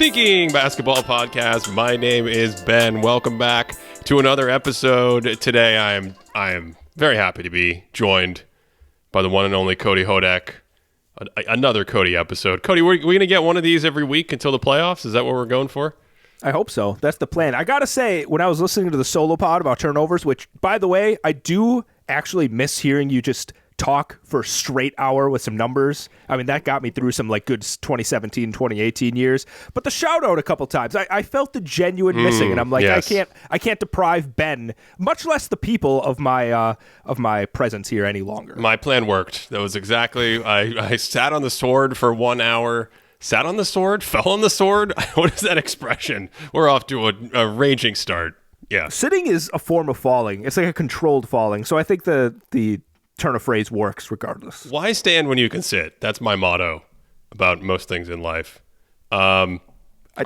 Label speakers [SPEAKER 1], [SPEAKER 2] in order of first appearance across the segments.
[SPEAKER 1] Thinking Basketball Podcast. My name is Ben. Welcome back to another episode. Today I am very happy to be joined by the one and only Cody Hodek. Another Cody episode. Cody, we're going to get one of these every week until the playoffs? Is that what we're going for?
[SPEAKER 2] I hope so. That's the plan. I got to say, when I was listening to the solo pod about turnovers, which, by the way, I do actually miss hearing you just talk for a straight hour with some numbers. I mean, that got me through some like good 2017, 2018 years. But the shout out a couple times, I felt the genuine missing, and I'm like, yes. I can't deprive Ben, much less the people, of my presence here any longer.
[SPEAKER 1] My plan worked. That was exactly. I sat on the sword for 1 hour. Sat on the sword, fell on the sword. What is that expression? We're off to a raging start. Yeah,
[SPEAKER 2] sitting is a form of falling. It's like a controlled falling. So I think the turn of phrase works regardless.
[SPEAKER 1] Why stand when you can sit? That's my motto about most things in life.
[SPEAKER 2] Are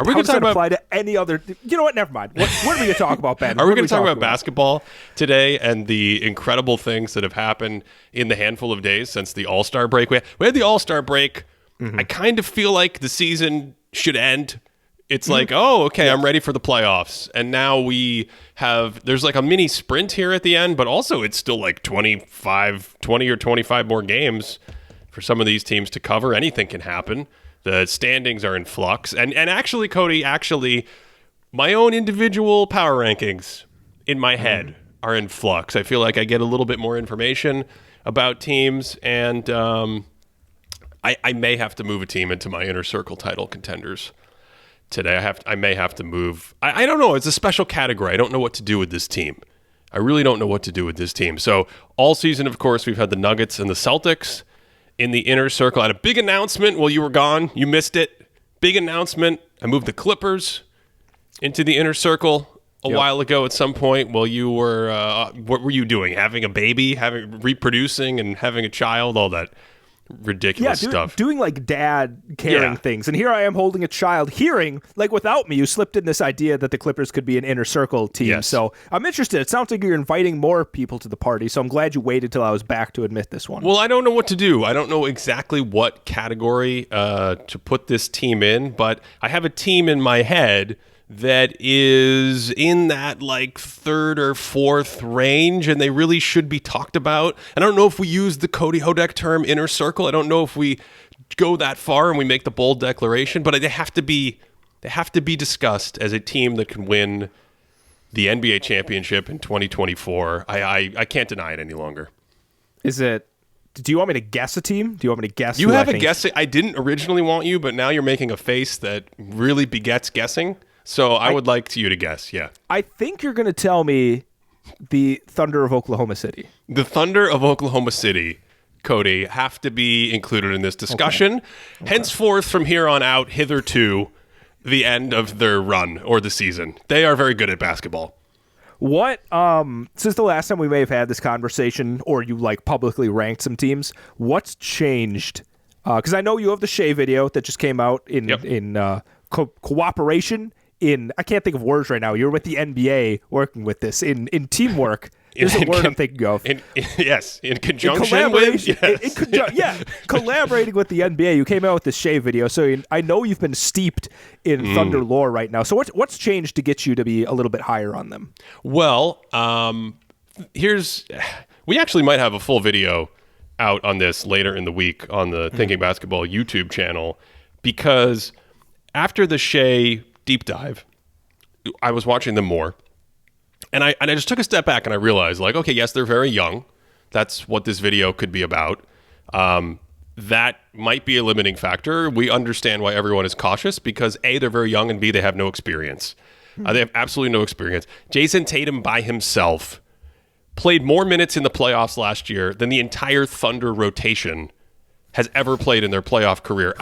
[SPEAKER 2] we going to apply to any other? You know what? Never mind. What are we going to talk about, Ben?
[SPEAKER 1] Are we going to talk about basketball today and the incredible things that have happened in the handful of days since the All-Star break? We had the All-Star break. Mm-hmm. I kind of feel like the season should end. It's like, oh, okay, yeah. I'm ready for the playoffs. And now there's like a mini sprint here at the end, but also it's still like 20 or 25 more games for some of these teams to cover. Anything can happen. The standings are in flux. And actually, Cody, my own individual power rankings in my head are in flux. I feel like I get a little bit more information about teams, and I may have to move a team into my inner circle title contenders today. I may have to move. I don't know. It's a special category. I don't know what to do with this team. I really don't know what to do with this team. So all season, of course, we've had the Nuggets and the Celtics in the inner circle. I had a big announcement while you were gone. You missed it. Big announcement. I moved the Clippers into the inner circle a while ago at some point while you were, what were you doing? Having a baby, reproducing and having a child, all that ridiculous stuff.
[SPEAKER 2] Doing like dad caring things. And here I am holding a child, hearing, like without me, you slipped in this idea that the Clippers could be an inner circle team. Yes. So I'm interested. It sounds like you're inviting more people to the party. So I'm glad you waited till I was back to admit this one.
[SPEAKER 1] Well, I don't know what to do. I don't know exactly what category to put this team in, but I have a team in my head that is in that like third or fourth range, and they really should be talked about. And I don't know if we use the Cody Hodek term inner circle. I don't know if we go that far and we make the bold declaration, but they have to be discussed as a team that can win the NBA championship in 2024. I can't deny it any longer.
[SPEAKER 2] Do you want me to guess a team? Do you want me to guess?
[SPEAKER 1] You have a guess. I didn't originally want you, but now you're making a face that really begets guessing. So I would like you to guess, yeah. I
[SPEAKER 2] think you're going to tell me the Thunder of Oklahoma City.
[SPEAKER 1] The Thunder of Oklahoma City, Cody, have to be included in this discussion. Okay. Henceforth, from here on out, hitherto, the end of their run or the season. They are very good at basketball.
[SPEAKER 2] What, since the last time we may have had this conversation, or you like publicly ranked some teams, what's changed? Because I know you have the Shea video that just came out in cooperation. I can't think of words right now. You're with the NBA working with this in teamwork. There's a word I'm thinking of.
[SPEAKER 1] In conjunction with. Yes.
[SPEAKER 2] Collaborating with the NBA. You came out with the Shea video, so I know you've been steeped in Thunder lore right now. So what's changed to get you to be a little bit higher on them?
[SPEAKER 1] Well, we actually might have a full video out on this later in the week on the Thinking Basketball YouTube channel, because after the Shea deep dive, I was watching them more, and I just took a step back and I realized, like, okay, yes, they're very young. That's what this video could be about. That might be a limiting factor. We understand why everyone is cautious, because A, they're very young, and B, they have no experience. They have absolutely no experience. Jason Tatum by himself played more minutes in the playoffs last year than the entire Thunder rotation has ever played in their playoff career.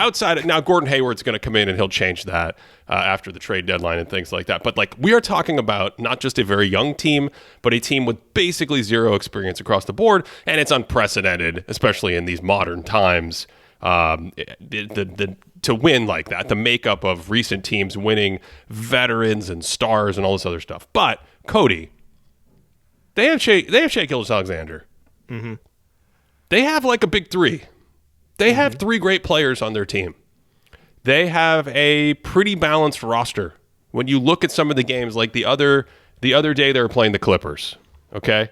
[SPEAKER 1] Now Gordon Hayward's going to come in and he'll change that after the trade deadline and things like that. But like, we are talking about not just a very young team, but a team with basically zero experience across the board, and it's unprecedented, especially in these modern times, to win like that. The makeup of recent teams winning veterans and stars and all this other stuff. But Cody, they have Shea Gilgeous-Alexander. Mm-hmm. They have like a big three. They have three great players on their team. they have a pretty balanced roster. When you look at some of the games, like the other day they were playing the Clippers, okay?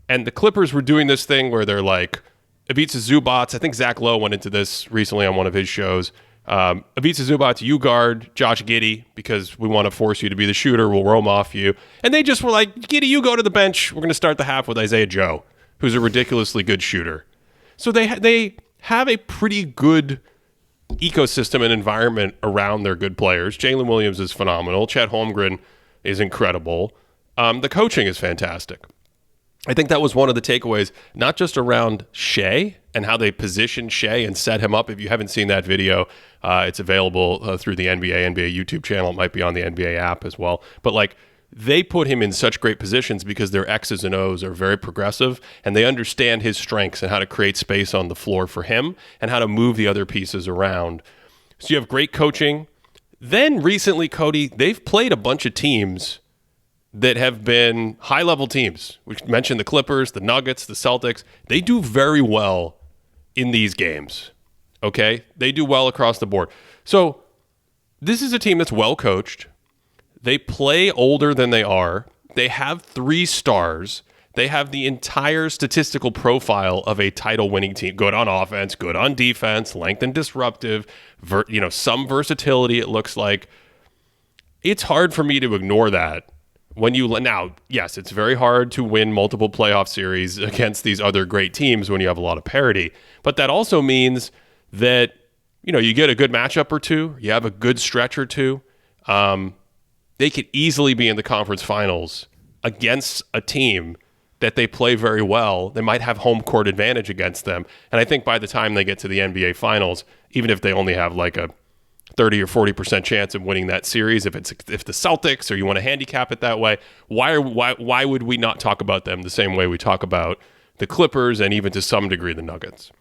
[SPEAKER 1] And the Clippers were doing this thing where they're like, Ivica Zubac, I think Zach Lowe went into this recently on one of his shows. Ivica Zubac, you guard Josh Giddey because we want to force you to be the shooter. We'll roam off you. And they just were like, Giddey, you go to the bench. We're going to start the half with Isaiah Joe, who's a ridiculously good shooter. So they have a pretty good ecosystem and environment around their good players. Jalen Williams is phenomenal. Chet Holmgren is incredible. The coaching is fantastic. I think that was one of the takeaways, not just around Shea and how they positioned Shea and set him up. If you haven't seen that video, it's available through the NBA YouTube channel. It might be on the NBA app as well. But like, they put him in such great positions because their X's and O's are very progressive, and they understand his strengths and how to create space on the floor for him and how to move the other pieces around. So you have great coaching. Then recently, Cody, they've played a bunch of teams that have been high-level teams. We mentioned the Clippers, the Nuggets, the Celtics. They do very well in these games, okay? They do well across the board. So this is a team that's well-coached. They play older than they are. They have 3 stars. They have the entire statistical profile of a title-winning team. Good on offense, good on defense, length and disruptive, some versatility, it looks like. It's hard for me to ignore that. Now, yes, it's very hard to win multiple playoff series against these other great teams when you have a lot of parity. But that also means that, you get a good matchup or two, you have a good stretch or two. They could easily be in the conference finals against a team that they play very well. They might have home court advantage against them. And I think by the time they get to the NBA finals, even if they only have like a 30 or 40% chance of winning that series, if the Celtics, or you want to handicap it that way, why would we not talk about them the same way we talk about the Clippers and even to some degree the Nuggets?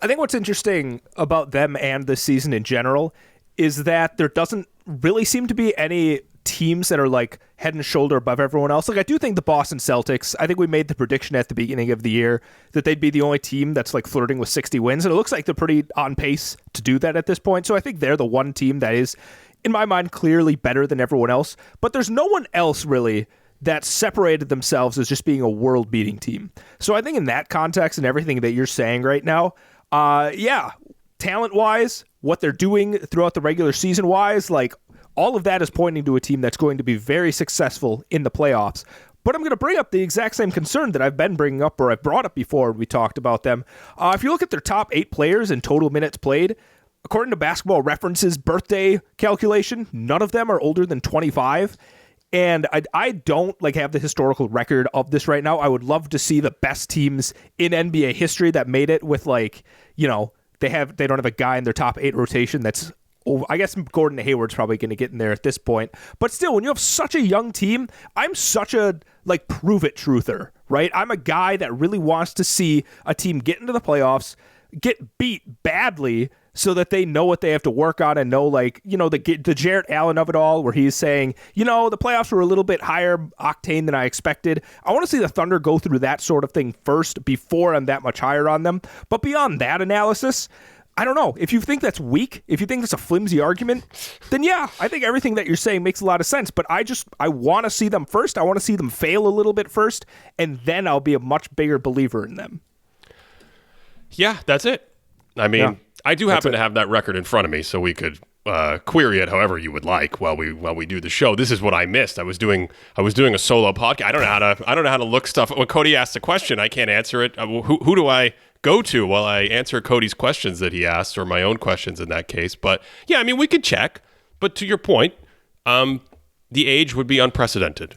[SPEAKER 2] I think what's interesting about them and this season in general is that there doesn't really seem to be any teams that are like head and shoulder above everyone else. Like, I do think the Boston Celtics, I think we made the prediction at the beginning of the year that they'd be the only team that's like flirting with 60 wins. And it looks like they're pretty on pace to do that at this point. So I think they're the one team that is, in my mind, clearly better than everyone else. But there's no one else really that separated themselves as just being a world-beating team. So I think in that context and everything that you're saying right now, talent-wise, what they're doing throughout the regular season-wise, like, all of that is pointing to a team that's going to be very successful in the playoffs. But I'm going to bring up the exact same concern that I've been bringing up, or I've brought up before when we talked about them. If you look at their top 8 players in total minutes played, according to Basketball Reference's birthday calculation, none of them are older than 25. And I don't have the historical record of this right now. I would love to see the best teams in NBA history that made it with they don't have a guy in their top 8 rotation that's, I guess Gordon Hayward's probably going to get in there at this point. But still, when you have such a young team, I'm such a prove-it truther, right? I'm a guy that really wants to see a team get into the playoffs, get beat badly so that they know what they have to work on and know, the Jarrett Allen of it all, where he's saying, the playoffs were a little bit higher octane than I expected. I want to see the Thunder go through that sort of thing first before I'm that much higher on them. But beyond that analysis, I don't know. If you think that's weak, if you think that's a flimsy argument, then yeah, I think everything that you're saying makes a lot of sense. But I want to see them first. I want to see them fail a little bit first, and then I'll be a much bigger believer in them.
[SPEAKER 1] Yeah, that's it. I mean, I do happen to have that record in front of me, so we could query it however you would like while we do the show. This is what I missed. I was doing a solo podcast. I don't know how to look stuff. When Cody asks a question, I can't answer it. Who do I go to while I answer Cody's questions that he asks, or my own questions in that case? But yeah, I mean, we could check. But to your point, the age would be unprecedented.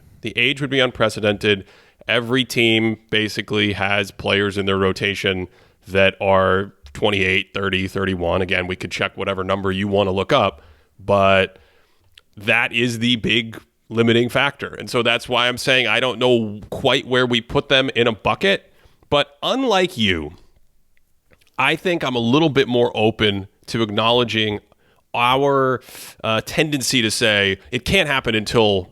[SPEAKER 1] Every team basically has players in their rotation that are 28, 30, 31. Again, we could check whatever number you want to look up, but that is the big limiting factor. And so that's why I'm saying I don't know quite where we put them in a bucket. But unlike you, I think I'm a little bit more open to acknowledging our tendency to say it can't happen until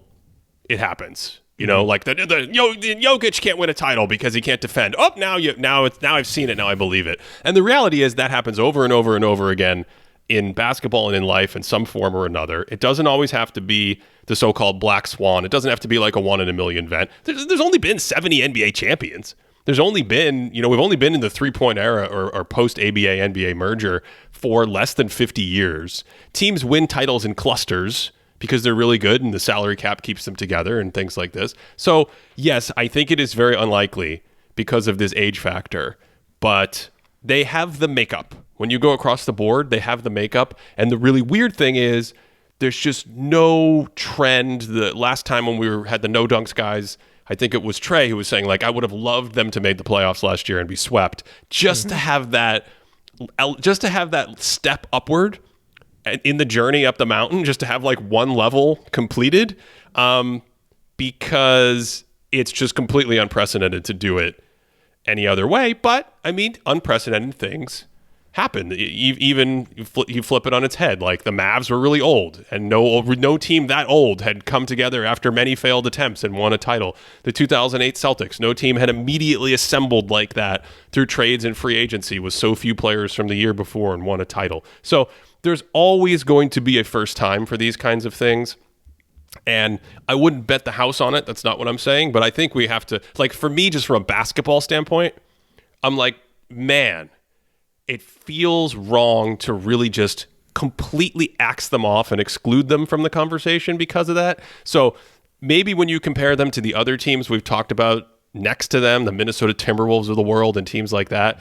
[SPEAKER 1] it happens. Like the Jokic can't win a title because he can't defend. Now I've seen it. Now I believe it. And the reality is that happens over and over and over again in basketball and in life in some form or another. It doesn't always have to be the so-called black swan. It doesn't have to be like a 1 in a million event. There's only been 70 NBA champions. There's only been, we've only been in the three-point era or post-ABA NBA merger for less than 50 years. Teams win titles in clusters because they're really good and the salary cap keeps them together and things like this. So, yes, I think it is very unlikely because of this age factor, but they have the makeup. When you go across the board, they have the makeup. And the really weird thing is there's just no trend. The last time when we had the no dunks guys, I think it was Trey who was saying, like, I would have loved them to make the playoffs last year and be swept just to have that step upward in the journey up the mountain, just to have like one level completed, because it's just completely unprecedented to do it any other way. But I mean, unprecedented things happen. Even you flip it on its head. Like the Mavs were really old, and no team that old had come together after many failed attempts and won a title. The 2008 Celtics, no team had immediately assembled like that through trades and free agency with so few players from the year before and won a title. So there's always going to be a first time for these kinds of things. And I wouldn't bet the house on it. That's not what I'm saying. But I think we have to, like, for me, just from a basketball standpoint, I'm like, man, it feels wrong to really just completely axe them off and exclude them from the conversation because of that. So maybe when you compare them to the other teams we've talked about next to them, the Minnesota Timberwolves of the world and teams like that,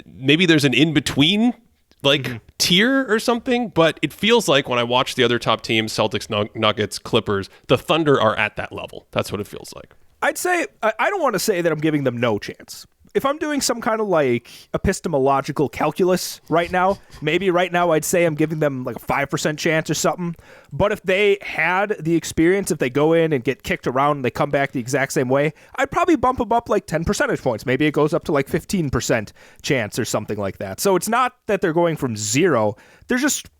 [SPEAKER 1] maybe there's an in-between tier or something, but it feels like when I watch the other top teams, Celtics, Nuggets, Clippers, the Thunder are at that level. That's what it feels like.
[SPEAKER 2] I'd say, I don't want to say that I'm giving them no chance. If I'm doing some kind of like epistemological calculus right now, maybe right now I'd say I'm giving them like a 5% chance or something. But if they had the experience, if they go in and get kicked around and they come back the exact same way, I'd probably bump them up like 10 percentage points. Maybe it goes up to like 15% chance or something like that. So it's not that they're going from zero. They're just,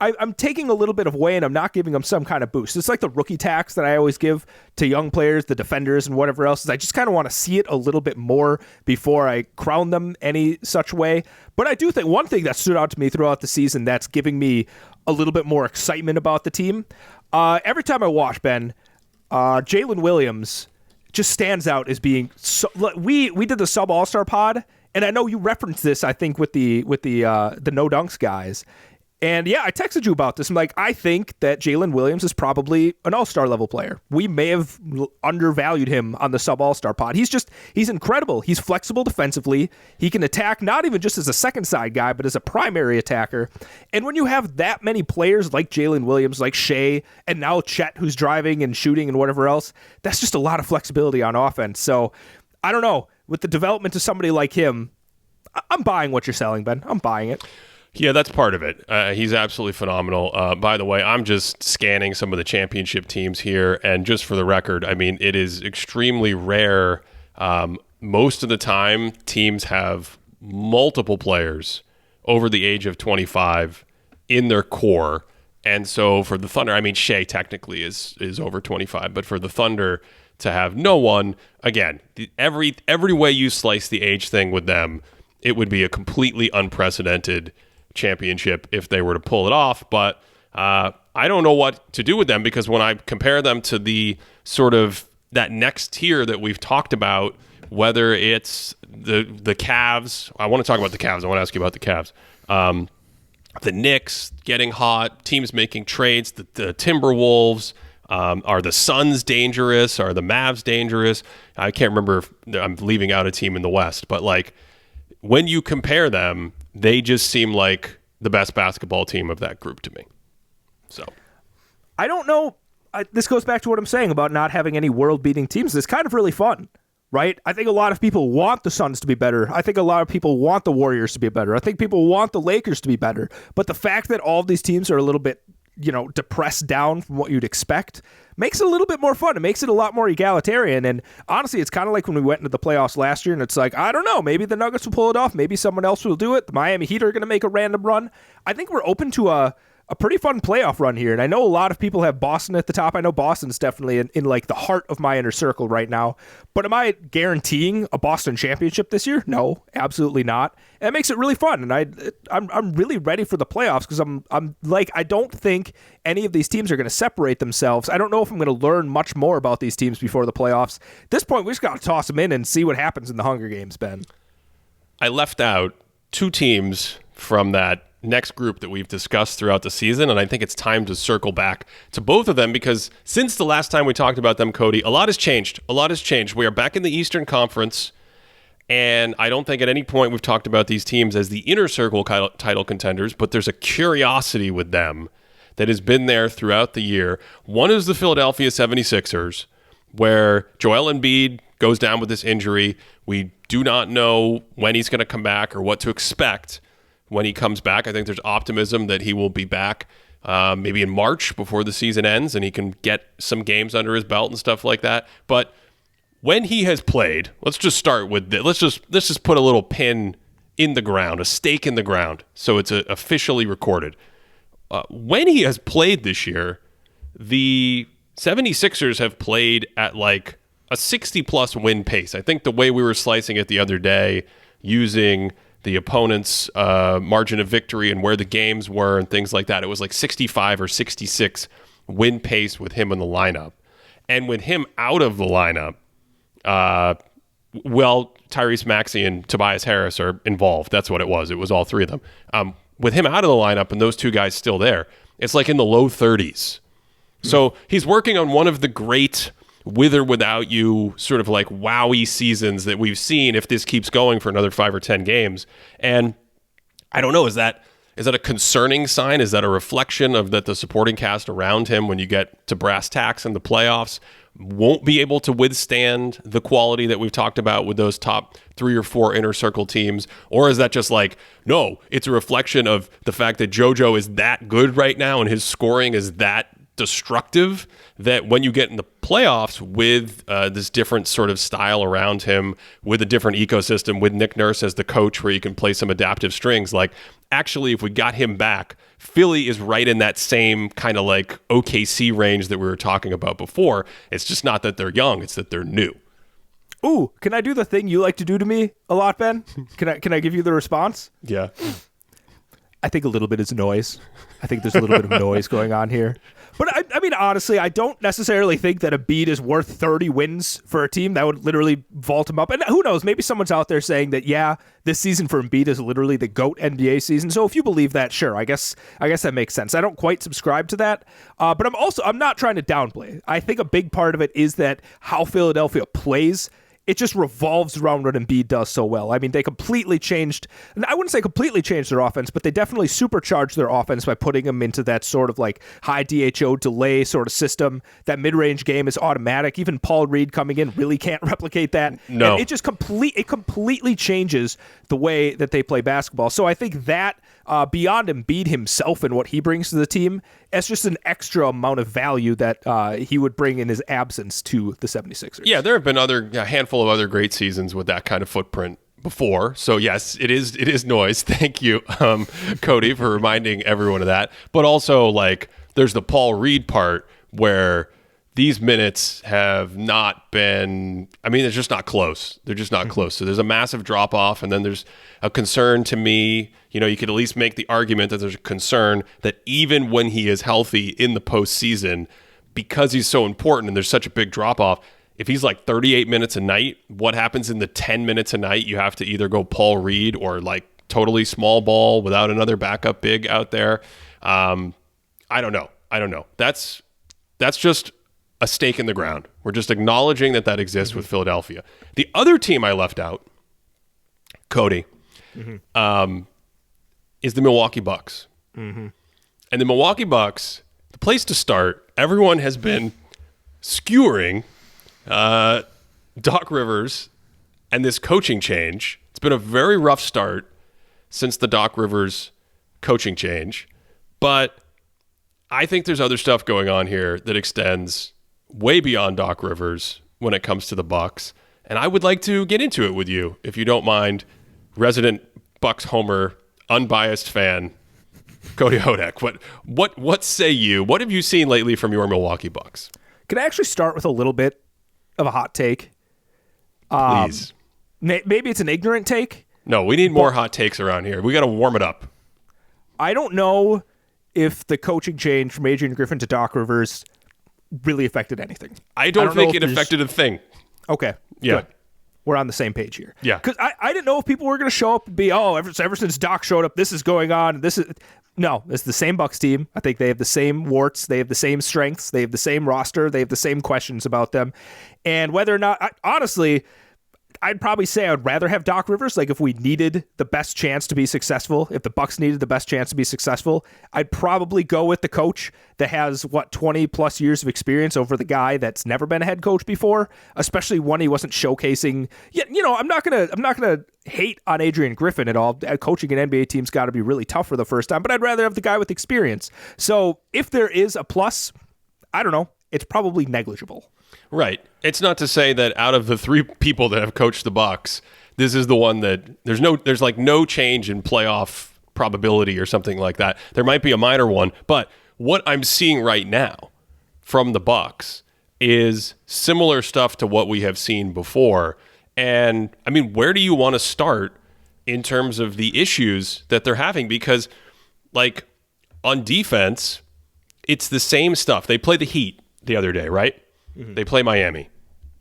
[SPEAKER 2] I'm taking a little bit of away and I'm not giving them some kind of boost. It's like the rookie tax that I always give to young players, the defenders and whatever else. I just kind of want to see it a little bit more before I crown them any such way. But I do think one thing that stood out to me throughout the season that's giving me a little bit more excitement about the team. Every time I watch, Ben, Jalen Williams just stands out as being so. We did the sub All-Star pod, and I know you referenced this, I think, with the no dunks guys. And yeah, I texted you about this. I'm like, I think that Jalen Williams is probably an all-star level player. We may have undervalued him on the sub all-star pod. He's incredible. He's flexible defensively. He can attack not even just as a second side guy, but as a primary attacker. And when you have that many players like Jalen Williams, like Shea, and now Chet, who's driving and shooting and whatever else, that's just a lot of flexibility on offense. So I don't know. With the development of somebody like him, I'm buying what you're selling, Ben. I'm buying it.
[SPEAKER 1] Yeah, that's part of it. He's absolutely phenomenal. By the way, I'm just scanning some of the championship teams here, and just for the record, I mean, it is extremely rare. Most of the time, teams have multiple players over the age of 25 in their core. And so for the Thunder, I mean, Shea technically is over 25, but for the Thunder to have no one, again, every way you slice the age thing with them, it would be a completely unprecedented championship if they were to pull it off. But I don't know what to do with them, because when I compare them to the sort of that next tier that we've talked about, whether it's the Cavs, I want to talk about the Cavs. I want to ask you about the Cavs. The Knicks getting hot, teams making trades, the Timberwolves, are the Suns dangerous? Are the Mavs dangerous? I can't remember if I'm leaving out a team in the West, but like when you compare them, they just seem like the best basketball team of that group to me. So
[SPEAKER 2] I don't know. This goes back to what I'm saying about not having any world-beating teams. It's kind of really fun, right? I think a lot of people want the Suns to be better. I think a lot of people want the Warriors to be better. I think people want the Lakers to be better. But the fact that all of these teams are a little bit, depressed down from what you'd expect makes it a little bit more fun. It makes it a lot more egalitarian. And honestly, it's kind of like when we went into the playoffs last year, and it's like, I don't know, maybe the Nuggets will pull it off. Maybe someone else will do it. The Miami Heat are going to make a random run. I think we're open to a a pretty fun playoff run here. And I know a lot of people have Boston at the top. I know Boston's definitely in like the heart of my inner circle right now. But am I guaranteeing a Boston championship this year? No, absolutely not. And it makes it really fun. And I'm really ready for the playoffs because I'm like, I don't think any of these teams are going to separate themselves. I don't know if I'm going to learn much more about these teams before the playoffs. At this point, we just got to toss them in and see what happens in the Hunger Games, Ben.
[SPEAKER 1] I left out two teams from that next group that we've discussed throughout the season, and I think it's time to circle back to both of them because since the last time we talked about them, Cody, a lot has changed. A lot has changed. We are back in the Eastern Conference, and I don't think at any point we've talked about these teams as the inner circle title contenders, but there's a curiosity with them that has been there throughout the year. One is the Philadelphia 76ers, where Joel Embiid goes down with this injury. We do not know when he's going to come back or what to expect when he comes back. I think there's optimism that he will be back maybe in March before the season ends and he can get some games under his belt and stuff like that. But when he has played, let's just start with this. Let's just put a little pin in the ground, a stake in the ground, so it's officially recorded. When he has played this year, the 76ers have played at like a 60-plus win pace. I think the way we were slicing it the other day, using the opponent's margin of victory and where the games were and things like that, it was like 65 or 66 win pace with him in the lineup. And with him out of the lineup, Tyrese Maxey and Tobias Harris are involved. That's what it was. It was all three of them. With him out of the lineup and those two guys still there, it's like in the low 30s. So he's working on one of the great with or without you sort of like wowie seasons that we've seen if this keeps going for another 5 or 10 games. And I don't know, is that a concerning sign? Is that a reflection of that the supporting cast around him when you get to brass tacks in the playoffs won't be able to withstand the quality that we've talked about with those top 3 or 4 inner circle teams? Or is that just like, no, it's a reflection of the fact that JoJo is that good right now and his scoring is that destructive that when you get in the playoffs with this different sort of style around him, with a different ecosystem, with Nick Nurse as the coach where you can play some adaptive strings, like actually if we got him back, Philly is right in that same kind of like OKC range that we were talking about before. It's just not that they're young, it's that they're new.
[SPEAKER 2] Ooh, can I do the thing you like to do to me a lot, Ben? Can I give you the response?
[SPEAKER 1] Yeah.
[SPEAKER 2] I think a little bit is noise. I think there's a little bit of noise going on here. But I mean, honestly, I don't necessarily think that Embiid is worth 30 wins for a team. That would literally vault him up. And who knows, maybe someone's out there saying that, yeah, this season for Embiid is literally the GOAT NBA season. So if you believe that, sure, I guess that makes sense. I don't quite subscribe to that. But I'm not trying to downplay. I think a big part of it is that how Philadelphia plays, it just revolves around what Embiid does so well. I mean, they completely changed, and I wouldn't say completely changed their offense, but they definitely supercharged their offense by putting them into that sort of like high DHO delay sort of system. That mid-range game is automatic. Even Paul Reed coming in really can't replicate that.
[SPEAKER 1] No.
[SPEAKER 2] And it just completely changes the way that they play basketball. So I think that beyond Embiid himself and what he brings to the team, it's just an extra amount of value that he would bring in his absence to the 76ers.
[SPEAKER 1] Yeah, there have been a handful of other great seasons with that kind of footprint before. So yes, it is noise. Thank you, Cody, for reminding everyone of that. But also, like, there's the Paul Reed part where these minutes have not been, I mean, they're just not close. They're just not close. So there's a massive drop off, and then there's a concern to me. You know, you could at least make the argument that there's a concern that even when he is healthy in the postseason, because he's so important and there's such a big drop off, if he's like 38 minutes a night, what happens in the 10 minutes a night? You have to either go Paul Reed or like totally small ball without another backup big out there. I don't know. That's just a stake in the ground. We're just acknowledging that exists with Philadelphia. The other team I left out, Cody, is the Milwaukee Bucks. And the Milwaukee Bucks, the place to start, everyone has been skewering Doc Rivers and this coaching change. It's been a very rough start since the Doc Rivers coaching change, but I think there's other stuff going on here that extends way beyond Doc Rivers when it comes to the Bucks, and I would like to get into it with you, if you don't mind, resident Bucks homer, unbiased fan, Cody Hodek, what say you? What have you seen lately from your Milwaukee Bucks?
[SPEAKER 2] Can I actually start with a little bit of a hot take?
[SPEAKER 1] Please.
[SPEAKER 2] Maybe it's an ignorant take.
[SPEAKER 1] No, we need more hot takes around here. We got to warm it up.
[SPEAKER 2] I don't know if the coaching change from Adrian Griffin to Doc Rivers really affected anything.
[SPEAKER 1] I don't think it affected a thing.
[SPEAKER 2] Okay.
[SPEAKER 1] Yeah.
[SPEAKER 2] Good. We're on the same page here.
[SPEAKER 1] Yeah.
[SPEAKER 2] Because I didn't know if people were going to show up and be, ever since Doc showed up, this is going on. No, it's the same Bucks team. I think they have the same warts. They have the same strengths. They have the same roster. They have the same questions about them. And whether or not, honestly, I'd probably say I would rather have Doc Rivers. Like if we needed the best chance to be successful, if the Bucks needed the best chance to be successful, I'd probably go with the coach that has 20 plus years of experience over the guy that's never been a head coach before, especially one he wasn't showcasing. Yeah, I'm not gonna hate on Adrian Griffin at all. Coaching an NBA team's got to be really tough for the first time, but I'd rather have the guy with experience. So if there is a plus, I don't know, it's probably negligible.
[SPEAKER 1] Right. It's not to say that out of the three people that have coached the Bucks, this is the one that there's no change in playoff probability or something like that. There might be a minor one, but what I'm seeing right now from the Bucks is similar stuff to what we have seen before. And I mean, where do you want to start in terms of the issues that they're having? Because like on defense, it's the same stuff. They play the Heat the other day, right? Mm-hmm. They play Miami.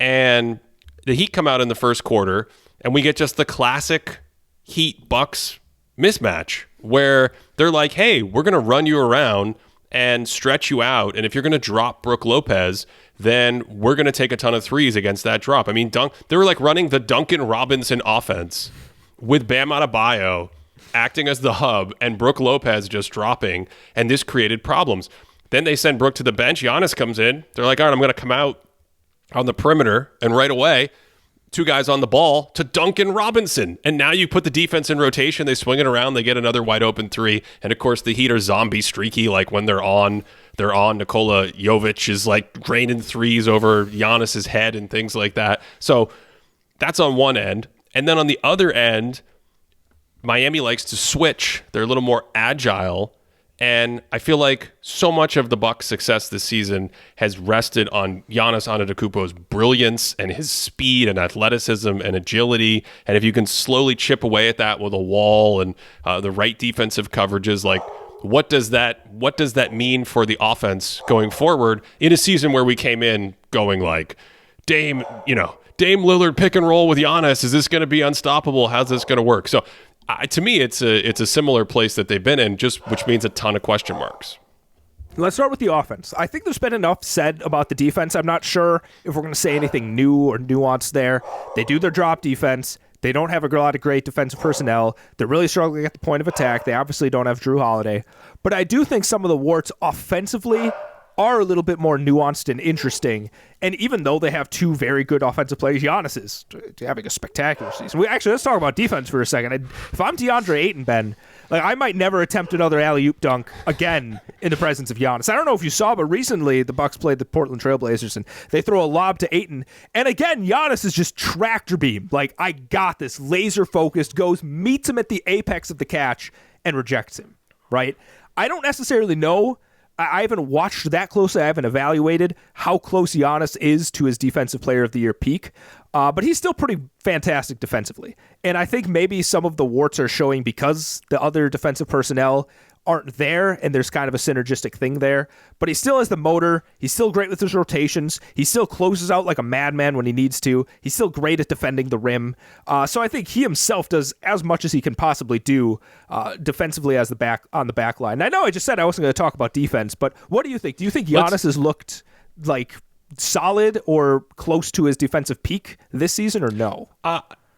[SPEAKER 1] And the Heat come out in the first quarter, and we get just the classic Heat-Bucks mismatch where they're like, hey, we're going to run you around and stretch you out, and if you're going to drop Brook Lopez, then we're going to take a ton of threes against that drop. I mean, they were like running the Duncan Robinson offense with Bam Adebayo acting as the hub and Brook Lopez just dropping, and this created problems. Then they send Brook to the bench. Giannis comes in. They're like, all right, I'm going to come out on the perimeter. And right away, two guys on the ball to Duncan Robinson. And now you put the defense in rotation. They swing it around. They get another wide open three. And, of course, the Heat are zombie streaky. Like when they're on. Nikola Jovic is like raining threes over Giannis's head and things like that. So that's on one end. And then on the other end, Miami likes to switch. They're a little more agile. And I feel like so much of the Bucks' success this season has rested on Giannis Antetokounmpo's brilliance and his speed and athleticism and agility. And if you can slowly chip away at that with a wall and the right defensive coverages, like what does that mean for the offense going forward in a season where we came in going like Dame Lillard pick and roll with Giannis? Is this going to be unstoppable? How's this going to work? So. To me, it's a similar place that they've been in, which means a ton of question marks.
[SPEAKER 2] Let's start with the offense. I think there's been enough said about the defense. I'm not sure if we're going to say anything new or nuanced there. They do their drop defense. They don't have a lot of great defensive personnel. They're really struggling at the point of attack. They obviously don't have Drew Holiday. But I do think some of the warts offensively are a little bit more nuanced and interesting. And even though they have two very good offensive players, Giannis is having a spectacular season. Let's talk about defense for a second. If I'm DeAndre Ayton, Ben, like I might never attempt another alley-oop dunk again in the presence of Giannis. I don't know if you saw, but recently the Bucks played the Portland Trailblazers and they throw a lob to Ayton. And again, Giannis is just tractor beam. Like, I got this, laser focused, meets him at the apex of the catch and rejects him, right? I don't necessarily know. I haven't watched that closely. I haven't evaluated how close Giannis is to his Defensive Player of the Year peak, but he's still pretty fantastic defensively. And I think maybe some of the warts are showing because the other defensive personnel aren't there, and there's kind of a synergistic thing there. But he still has the motor. He's still great with his rotations. He still closes out like a madman when he needs to. He's still great at defending the rim. So I think he himself does as much as he can possibly do defensively as on the back line. And I know I just said I wasn't going to talk about defense, but what do you think? Do you think Giannis has looked like solid or close to his defensive peak this season, or no?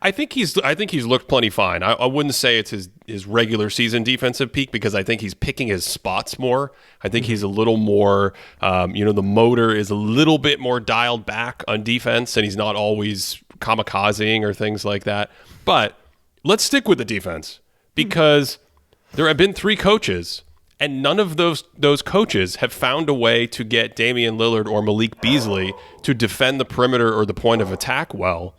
[SPEAKER 1] I think he's looked plenty fine. I wouldn't say it's his regular season defensive peak because I think he's picking his spots more. I think he's a little more, the motor is a little bit more dialed back on defense, and he's not always kamikazing or things like that. But let's stick with the defense because there have been 3 coaches, and none of those coaches have found a way to get Damian Lillard or Malik Beasley to defend the perimeter or the point of attack well.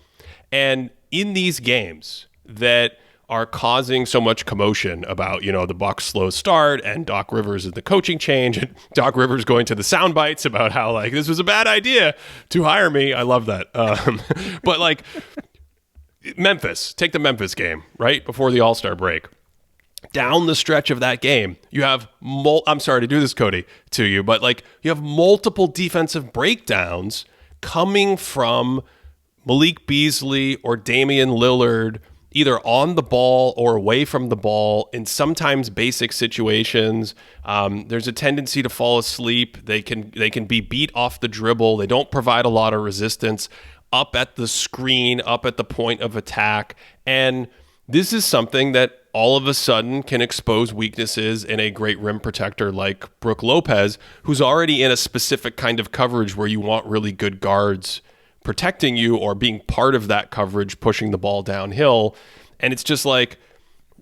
[SPEAKER 1] And in these games that are causing so much commotion about, the Bucks' slow start and Doc Rivers and the coaching change, and Doc Rivers going to the sound bites about how, like, this was a bad idea to hire me. I love that. But, like, Memphis, take the Memphis game, right, before the All-Star break. Down the stretch of that game, you have, I'm sorry to do this, Cody, to you, but, like, you have multiple defensive breakdowns coming from Malik Beasley or Damian Lillard, either on the ball or away from the ball in sometimes basic situations. There's a tendency to fall asleep. They can be beat off the dribble. They don't provide a lot of resistance up at the screen, up at the point of attack. And this is something that all of a sudden can expose weaknesses in a great rim protector like Brook Lopez, who's already in a specific kind of coverage where you want really good guards protecting you or being part of that coverage, pushing the ball downhill. And it's just like,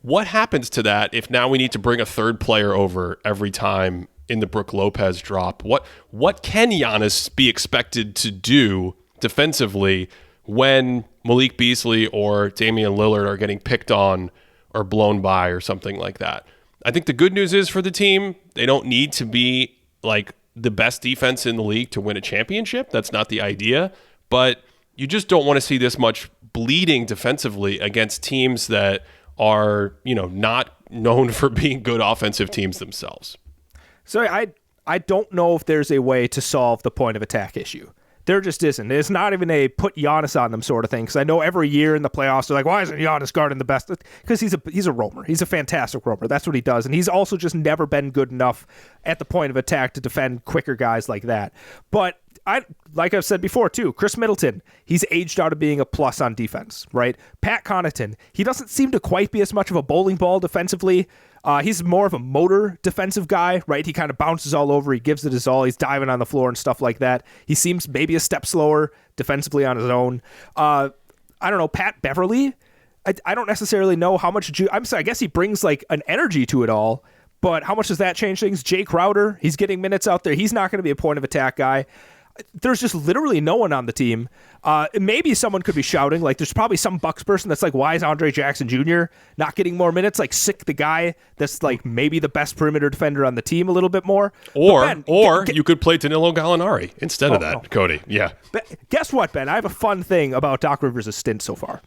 [SPEAKER 1] what happens to that if now we need to bring a third player over every time in the Brook Lopez drop? What can Giannis be expected to do defensively when Malik Beasley or Damian Lillard are getting picked on or blown by or something like that? I think the good news is for the team, they don't need to be like the best defense in the league to win a championship. That's not the idea. But you just don't want to see this much bleeding defensively against teams that are, not known for being good offensive teams themselves.
[SPEAKER 2] So I don't know if there's a way to solve the point of attack issue. There just isn't. It's not even a put Giannis on them sort of thing. Because I know every year in the playoffs, they're like, why isn't Giannis guarding the best? Because he's a roamer. He's a fantastic roamer. That's what he does. And he's also just never been good enough at the point of attack to defend quicker guys like that. But like I've said before too, Chris Middleton, he's aged out of being a plus on defense, right? Pat Connaughton, he doesn't seem to quite be as much of a bowling ball defensively. He's more of a motor defensive guy, right? He kind of bounces all over. He gives it his all. He's diving on the floor and stuff like that. He seems maybe a step slower defensively on his own. I don't know, Pat Beverly. I don't necessarily know how much. I guess he brings like an energy to it all. But how much does that change things? Jay Crowder, he's getting minutes out there. He's not going to be a point of attack guy. There's just literally no one on the team. Maybe someone could be shouting. Like, there's probably some Bucks person that's like, why is Andre Jackson Jr. not getting more minutes? Like, sick the guy that's like maybe the best perimeter defender on the team a little bit more.
[SPEAKER 1] Or you could play Danilo Gallinari instead of that, no. Cody. Yeah.
[SPEAKER 2] But guess what, Ben? I have a fun thing about Doc Rivers' stint so far.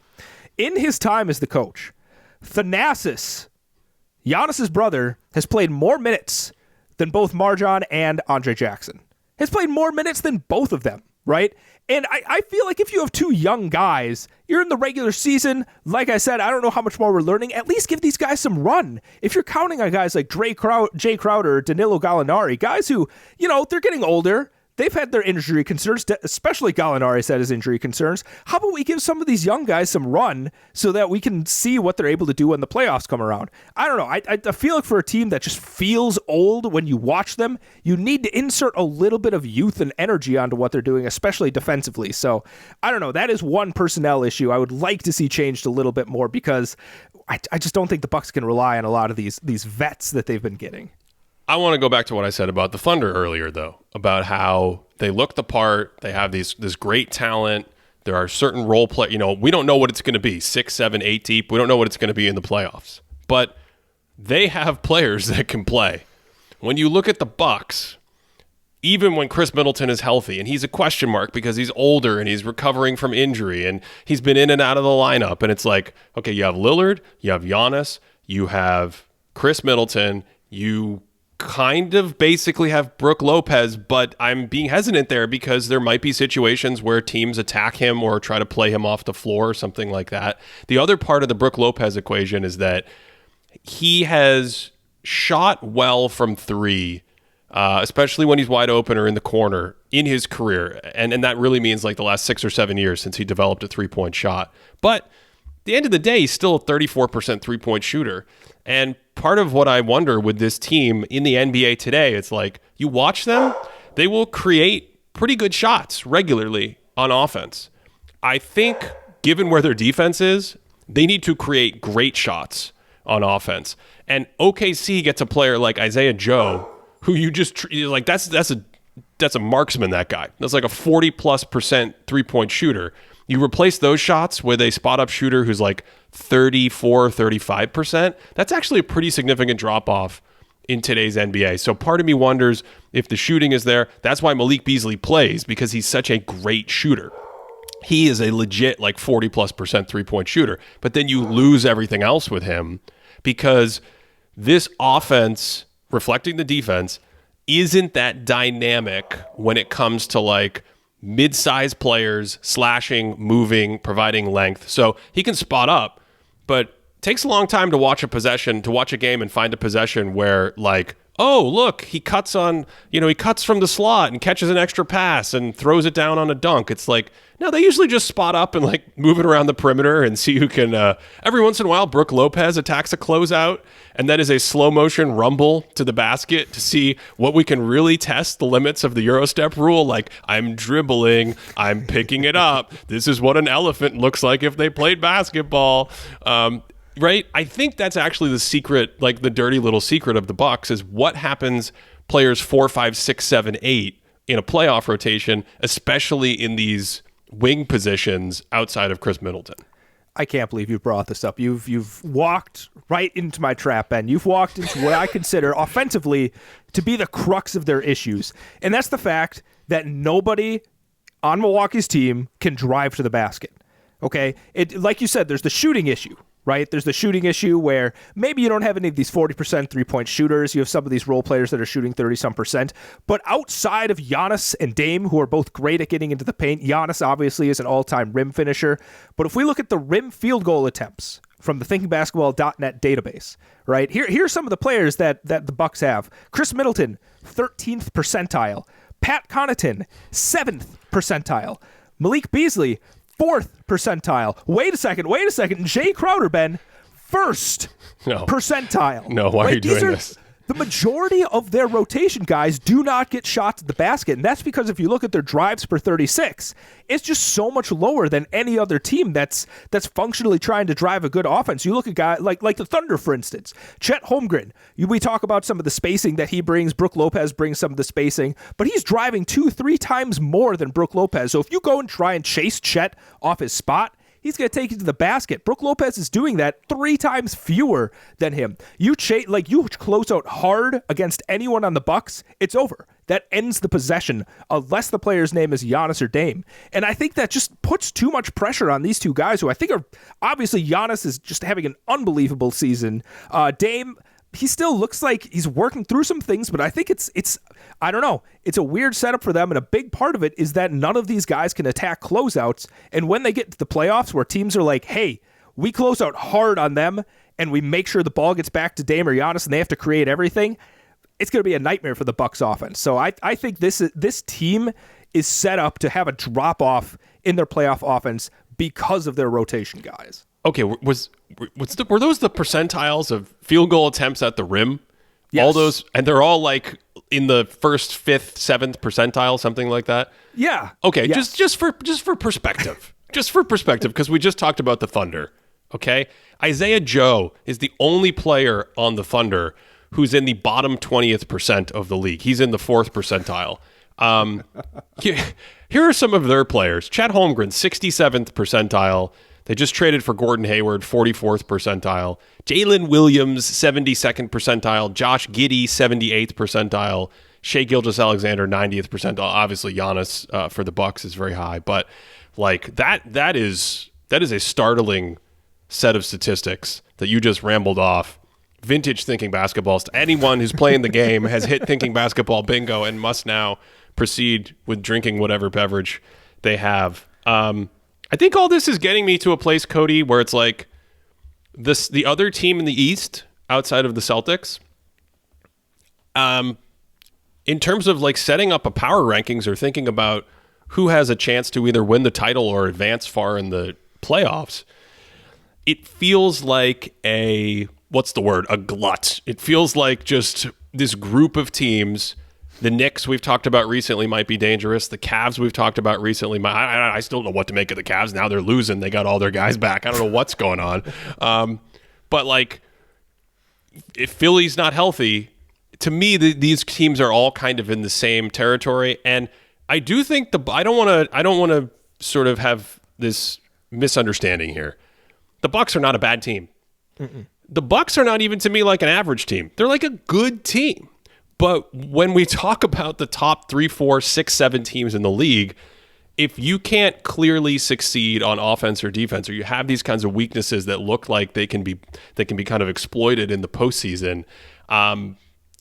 [SPEAKER 2] In his time as the coach, Thanasis, Giannis's brother, has played more minutes than both Marjon and Andre Jackson. Has played more minutes than both of them, right? And I feel like if you have two young guys, you're in the regular season. Like I said, I don't know how much more we're learning. At least give these guys some run. If you're counting on guys like Jay Crowder, Danilo Gallinari, guys who, they're getting older. They've had their injury concerns, especially Gallinari's had his injury concerns. How about we give some of these young guys some run so that we can see what they're able to do when the playoffs come around? I don't know. I feel like for a team that just feels old when you watch them, you need to insert a little bit of youth and energy onto what they're doing, especially defensively. So I don't know. That is one personnel issue I would like to see changed a little bit more because I just don't think the Bucks can rely on a lot of these vets that they've been getting.
[SPEAKER 1] I want to go back to what I said about the Thunder earlier, though, about how they look the part. They have this great talent. There are certain role play. We don't know what it's going to be, 6, 7, 8 deep. We don't know what it's going to be in the playoffs. But they have players that can play. When you look at the Bucks, even when Chris Middleton is healthy, and he's a question mark because he's older and he's recovering from injury and he's been in and out of the lineup, and it's like, okay, you have Lillard, you have Giannis, you have Chris Middleton, you kind of basically have Brook Lopez, but I'm being hesitant there because there might be situations where teams attack him or try to play him off the floor or something like that. The other part of the Brook Lopez equation is that he has shot well from three, especially when he's wide open or in the corner in his career. And that really means like the last 6 or 7 years since he developed a three-point shot. But at the end of the day, he's still a 34% three-point shooter. And part of what I wonder with this team in the NBA today, it's like you watch them, they will create pretty good shots regularly on offense. I think given where their defense is, they need to create great shots on offense. And OKC gets a player like Isaiah Joe, who you just like that's a marksman, that guy. That's like a 40+% three-point shooter. You replace those shots with a spot-up shooter who's like 34, 35%. That's actually a pretty significant drop-off in today's NBA. So part of me wonders if the shooting is there. That's why Malik Beasley plays, because he's such a great shooter. He is a legit like 40+% three-point shooter. But then you lose everything else with him because this offense, reflecting the defense, isn't that dynamic when it comes to like mid-sized players slashing, moving, providing length. So he can spot up, but it takes a long time to watch a game and find a possession where like, oh, look, he cuts from the slot and catches an extra pass and throws it down on a dunk. It's like, no, they usually just spot up and like move it around the perimeter and see who can. Every once in a while, Brook Lopez attacks a closeout, and that is a slow motion rumble to the basket to see what we can really test the limits of the Eurostep rule. Like, I'm dribbling, I'm picking it up. This is what an elephant looks like if they played basketball. Right? I think that's actually the secret, like the dirty little secret of the Bucks, is what happens players 4, 5, 6, 7, 8 in a playoff rotation, especially in these wing positions outside of Chris Middleton.
[SPEAKER 2] I can't believe you brought this up. You've walked right into my trap, Ben. You've walked into what I consider offensively to be the crux of their issues. And that's the fact that nobody on Milwaukee's team can drive to the basket. Okay? Like you said, there's the shooting issue. Right? There's the shooting issue where maybe you don't have any of these 40% three-point shooters. You have some of these role players that are shooting 30-some%. But outside of Giannis and Dame, who are both great at getting into the paint, Giannis obviously is an all-time rim finisher. But if we look at the rim field goal attempts from the thinkingbasketball.net database, right? Here's some of the players that the Bucks have. Chris Middleton, 13th percentile. Pat Connaughton, 7th percentile. Malik Beasley, 4th percentile. Wait a second. Jay Crowder, Ben, 1st percentile.
[SPEAKER 1] No, why are you doing this?
[SPEAKER 2] The majority of their rotation guys do not get shots at the basket, and that's because if you look at their drives per 36, it's just so much lower than any other team that's functionally trying to drive a good offense. You look at guys like the Thunder, for instance. Chet Holmgren, we talk about some of the spacing that he brings. Brook Lopez brings some of the spacing, but he's driving 2-3 times more than Brook Lopez. So if you go and try and chase Chet off his spot, he's going to take you to the basket. Brook Lopez is doing that 3 times fewer than him. You close out hard against anyone on the Bucks, it's over. That ends the possession unless the player's name is Giannis or Dame. And I think that just puts too much pressure on these two guys who I think are obviously Giannis is just having an unbelievable season. Dame, he still looks like he's working through some things, but I think it's I don't know. It's a weird setup for them, and a big part of it is that none of these guys can attack closeouts. And when they get to the playoffs where teams are like, hey, we close out hard on them, and we make sure the ball gets back to Dame or Giannis, and they have to create everything, it's going to be a nightmare for the Bucks offense. So I think this team is set up to have a drop-off in their playoff offense because of their rotation guys.
[SPEAKER 1] Okay, were those the percentiles of field goal attempts at the rim?
[SPEAKER 2] Yes.
[SPEAKER 1] All those, and they're all like in the 1st, 5th, 7th percentile, something like that.
[SPEAKER 2] Yeah.
[SPEAKER 1] Okay,
[SPEAKER 2] yes.
[SPEAKER 1] just for perspective, because we just talked about the Thunder. Okay, Isaiah Joe is the only player on the Thunder who's in the bottom 20th percent of the league. He's in the 4th percentile. Here are some of their players: Chet Holmgren, 67th percentile. They just traded for Gordon Hayward, 44th percentile. Jalen Williams, 72nd percentile. Josh Giddey, 78th percentile. Shai Gilgeous-Alexander, 90th percentile. Obviously, Giannis for the Bucks is very high, but like that is a startling set of statistics that you just rambled off. Vintage thinking basketball. Anyone who's playing the game has hit thinking basketball bingo and must now proceed with drinking whatever beverage they have. I think all this is getting me to a place, Cody, where it's like the other team in the East outside of the Celtics, in terms of like setting up a power rankings or thinking about who has a chance to either win the title or advance far in the playoffs, it feels like a glut. It feels like just this group of teams. The Knicks we've talked about recently might be dangerous. The Cavs we've talked about recently. I still don't know what to make of the Cavs. Now they're losing. They got all their guys back. I don't know what's going on. But like, if Philly's not healthy, to me, these teams are all kind of in the same territory. And I do think I don't want to sort of have this misunderstanding here. The Bucks are not a bad team. The Bucks are not even, to me, like an average team. They're like a good team. But when we talk about the top 3, 4, 6, 7 teams in the league, if you can't clearly succeed on offense or defense, or you have these kinds of weaknesses that look like they can be kind of exploited in the postseason,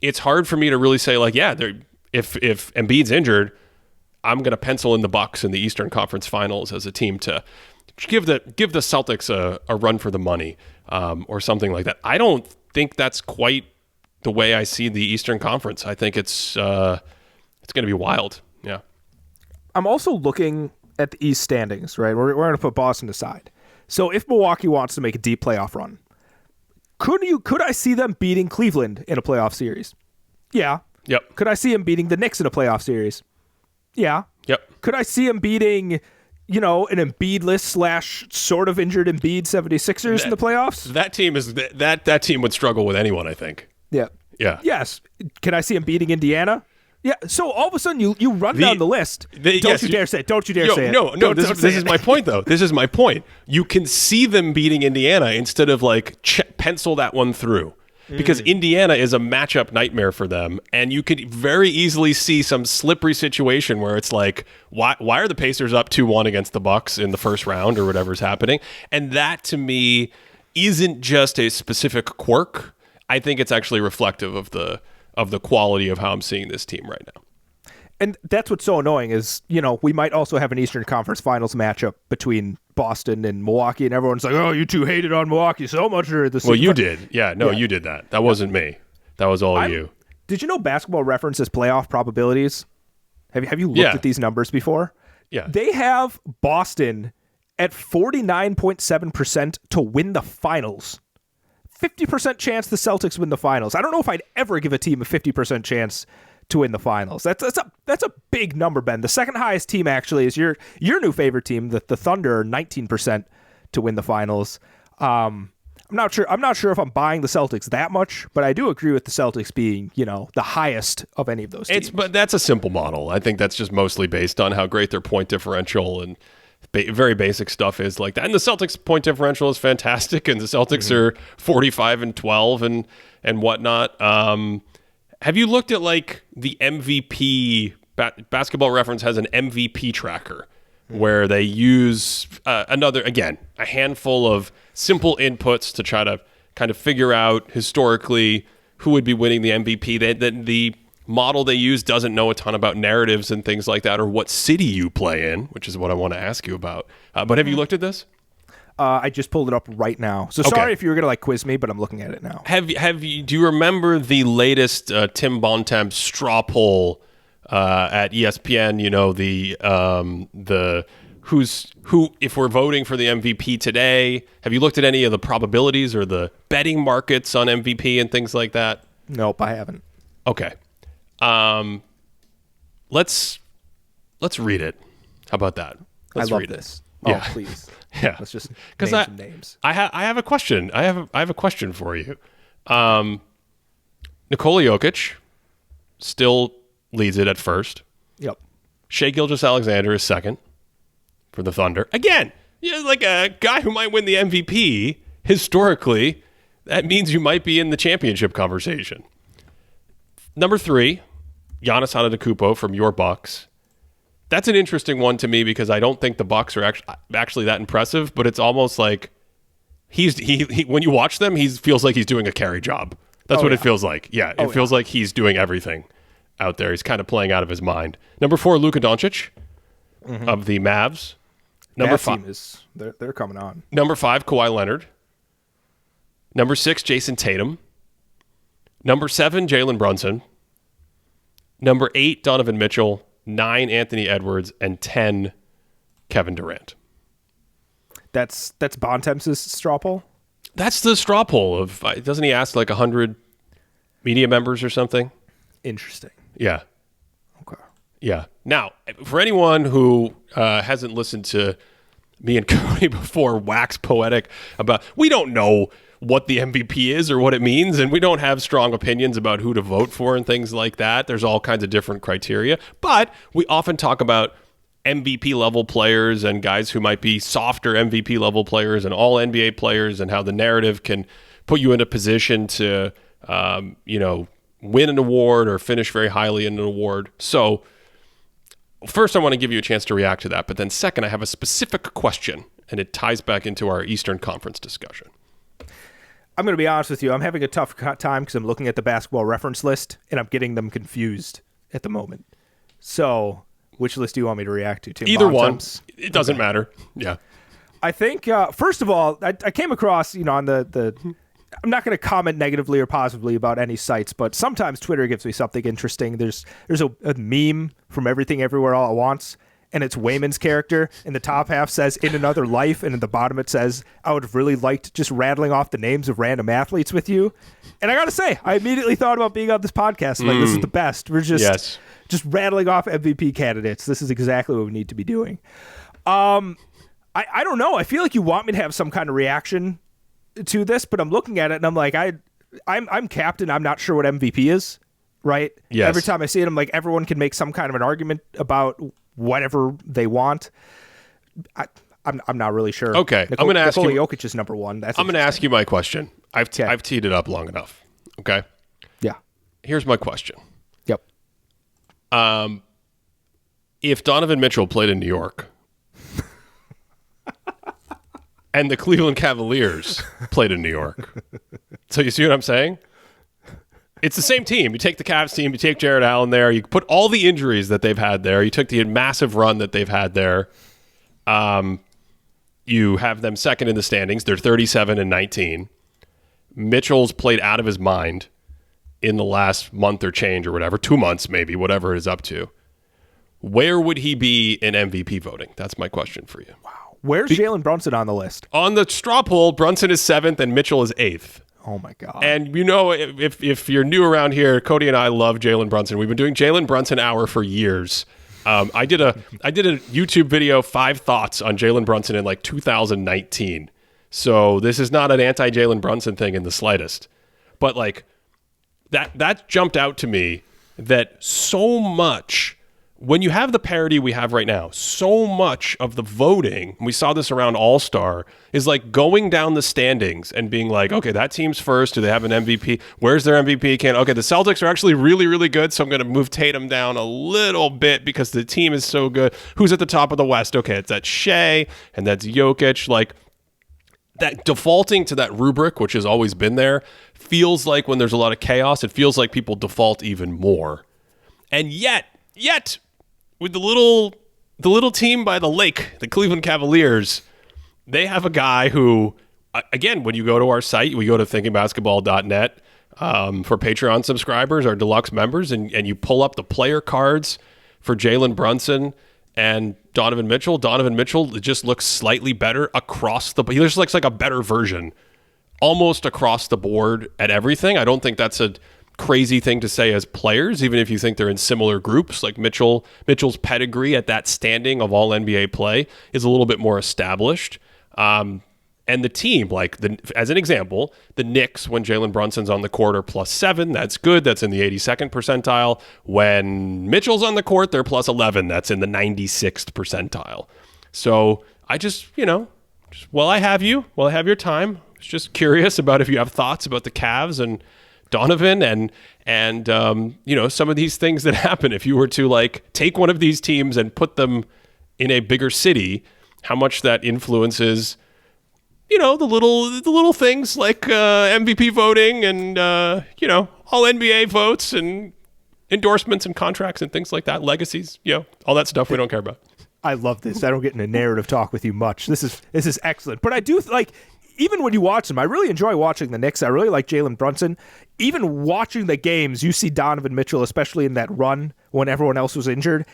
[SPEAKER 1] it's hard for me to really say, like, yeah, if Embiid's injured, I'm going to pencil in the Bucks in the Eastern Conference Finals as a team to give the Celtics a run for the money, or something like that. I don't think that's quite the way I see the Eastern Conference. I think it's going to be wild. Yeah.
[SPEAKER 2] I'm also looking at the East standings, right? We're going to put Boston aside. So if Milwaukee wants to make a deep playoff run, could I see them beating Cleveland in a playoff series? Yeah.
[SPEAKER 1] Yep.
[SPEAKER 2] Could I see them beating the Knicks in a playoff series? Yeah.
[SPEAKER 1] Yep.
[SPEAKER 2] Could I see them beating, an Embiid-less / sort of injured Embiid 76ers in the playoffs?
[SPEAKER 1] That team that team would struggle with anyone, I think.
[SPEAKER 2] Yeah.
[SPEAKER 1] Yeah.
[SPEAKER 2] Yes. Can I see them beating Indiana? Yeah. So all of a sudden you run down the list. Don't you dare say it. Don't you dare say it.
[SPEAKER 1] No. This is my point, though. This is my point. You can see them beating Indiana instead of like pencil that one through. Because Indiana is a matchup nightmare for them, and you could very easily see some slippery situation where it's like, why are the Pacers up 2-1 against the Bucks in the first round or whatever's happening? And that, to me, isn't just a specific quirk. I think it's actually reflective of the quality of how I'm seeing this team right now.
[SPEAKER 2] And that's what's so annoying is, we might also have an Eastern Conference Finals matchup between Boston and Milwaukee, and everyone's like, oh, you two hated on Milwaukee so much during the season.
[SPEAKER 1] Well, you did. Yeah, no, you did that. That wasn't me. That was all you.
[SPEAKER 2] Did you know Basketball Reference's playoff probabilities? Have you looked at these numbers before?
[SPEAKER 1] Yeah.
[SPEAKER 2] They have Boston at 49.7% to win the finals. 50% chance the Celtics win the finals. I don't know if I'd ever give a team a 50% chance to win the finals. That's a big number, Ben. The second highest team actually is your new favorite team, the Thunder, 19% to win the finals. I'm not sure if I'm buying the Celtics that much, but I do agree with the Celtics being, the highest of any of those teams.
[SPEAKER 1] But that's a simple model. I think that's just mostly based on how great their point differential and very basic stuff is like that. And the Celtics point differential is fantastic, and the Celtics are 45-12 and whatnot. Have you looked at like the MVP? Basketball Reference has an MVP tracker where they use a handful of simple inputs to try to kind of figure out historically who would be winning the MVP. The model they use doesn't know a ton about narratives and things like that, or what city you play in, which is what I want to ask you about. But have you looked at this?
[SPEAKER 2] I just pulled it up right now. So sorry if you were going to quiz me, but I'm looking at it now.
[SPEAKER 1] Do you remember the latest Tim Bontemps straw poll at ESPN? Who if we're voting for the MVP today, have you looked at any of the probabilities or the betting markets on MVP and things like that?
[SPEAKER 2] Nope, I haven't.
[SPEAKER 1] Okay. Let's read it. How about that?
[SPEAKER 2] I love this. Oh, please.
[SPEAKER 1] Yeah.
[SPEAKER 2] Let's just name some names.
[SPEAKER 1] I have a question. I have a question for you. Nikola Jokic still leads it at first.
[SPEAKER 2] Yep.
[SPEAKER 1] Shai Gilgeous-Alexander is second for the Thunder. Again, like a guy who might win the MVP, historically, that means you might be in the championship conversation. Number 3, Giannis Antetokounmpo from your Bucks. That's an interesting one to me because I don't think the Bucks are actually that impressive, but it's almost like he when you watch them, he feels like he's doing a carry job. That's what it feels like. Yeah, it feels like he's doing everything out there. He's kind of playing out of his mind. Number 4, Luka Doncic of the Mavs. Number 5
[SPEAKER 2] they're coming on.
[SPEAKER 1] Number 5, Kawhi Leonard. Number 6, Jason Tatum. Number 7, Jalen Brunson. Number 8, Donovan Mitchell. 9, Anthony Edwards, and 10, Kevin Durant.
[SPEAKER 2] That's Bontemps' straw poll?
[SPEAKER 1] That's the straw poll of, doesn't he ask like 100 media members or something?
[SPEAKER 2] Interesting.
[SPEAKER 1] Yeah.
[SPEAKER 2] Okay.
[SPEAKER 1] Yeah. Now, for anyone who hasn't listened to me and Cody before wax poetic about, we don't know what the MVP is or what it means, and we don't have strong opinions about who to vote for and things like that. There's all kinds of different criteria, but we often talk about MVP level players and guys who might be softer MVP level players and all NBA players, and how the narrative can put you in a position to, win an award or finish very highly in an award. So first, I want to give you a chance to react to that. But then second, I have a specific question, and it ties back into our Eastern Conference discussion.
[SPEAKER 2] I'm going to be honest with you. I'm having a tough time because I'm looking at the basketball reference list, and I'm getting them confused at the moment. So which list do you want me to react to, Tim?
[SPEAKER 1] Either one. It doesn't matter. Yeah.
[SPEAKER 2] I think, first of all, I came across, on the I'm not going to comment negatively or positively about any sites, but sometimes Twitter gives me something interesting. There's a meme from Everything Everywhere All at Once, and it's Wayman's character, and the top half says, "In another life," and at the bottom it says, "I would have really liked just rattling off the names of random athletes with you." And I got to say, I immediately thought about being on this podcast. Like, this is the best. We're just rattling off MVP candidates. This is exactly what we need to be doing. I don't know. I feel like you want me to have some kind of reaction to this, but I'm looking at it and I'm like, I'm captain. I'm not sure what MVP is, right?
[SPEAKER 1] Yes.
[SPEAKER 2] Every time I see it, I'm like, everyone can make some kind of an argument about whatever they want. I'm not really sure.
[SPEAKER 1] Okay, I'm going to ask you.
[SPEAKER 2] Nikola Jokic is number one. I'm
[SPEAKER 1] going to ask you my question. I've teed it up long enough. Okay.
[SPEAKER 2] Yeah.
[SPEAKER 1] Here's my question.
[SPEAKER 2] Yep.
[SPEAKER 1] If Donovan Mitchell played in New York and the Cleveland Cavaliers played in New York, so you see what I'm saying? It's the same team. You take the Cavs team, you take Jared Allen there, you put all the injuries that they've had there, you took the massive run that they've had there. You have them second in the standings. They're 37-19. Mitchell's played out of his mind in the last month or change or whatever, 2 months maybe, whatever it is up to. Where would he be in MVP voting? That's my question for you.
[SPEAKER 2] Wow. Where's Jalen Brunson on the list?
[SPEAKER 1] On the straw poll, Brunson is 7th and Mitchell is 8th.
[SPEAKER 2] Oh, my God.
[SPEAKER 1] And if you're new around here, Cody and I love Jalen Brunson. We've been doing Jalen Brunson Hour for years. I did a YouTube video, 5 thoughts on Jalen Brunson in like 2019. So this is not an anti-Jalen Brunson thing in the slightest. But like that jumped out to me that so much, when you have the parity we have right now, so much of the voting, we saw this around All-Star, is like going down the standings and being like, okay, that team's first. Do they have an MVP? Where's their MVP? Okay, the Celtics are actually really, really good, so I'm going to move Tatum down a little bit because the team is so good. Who's at the top of the West? Okay, that's Shea, and that's Jokic. Like, that defaulting to that rubric, which has always been there, feels like when there's a lot of chaos, it feels like people default even more. And yet, with the little team by the lake, the Cleveland Cavaliers, they have a guy who, again, when you go to our site, we go to thinkingbasketball.net for Patreon subscribers, our deluxe members, and you pull up the player cards for Jalen Brunson and Donovan Mitchell. Donovan Mitchell just looks slightly better across the board. He just looks like a better version almost across the board at everything. I don't think that's a crazy thing to say as players, even if you think they're in similar groups. Like Mitchell's pedigree at that standing of all NBA play is a little bit more established. And the team, as an example, the Knicks, when Jalen Brunson's on the court, are +7. That's good. That's in the 82nd percentile. When Mitchell's on the court, they're +11. That's in the 96th percentile. So I just while I have your time, I was just curious about if you have thoughts about the Cavs and Donovan and some of these things that happen. If you were to take one of these teams and put them in a bigger city, how much that influences the little things like MVP voting and all NBA votes and endorsements and contracts and things like that, legacies, all that stuff we don't care about.
[SPEAKER 2] I love this. I don't get in a narrative talk with you much. This is excellent. But I do even when you watch them, I really enjoy watching the Knicks. I really like Jalen Brunson. Even watching the games, you see Donovan Mitchell, especially in that run when everyone else was injured.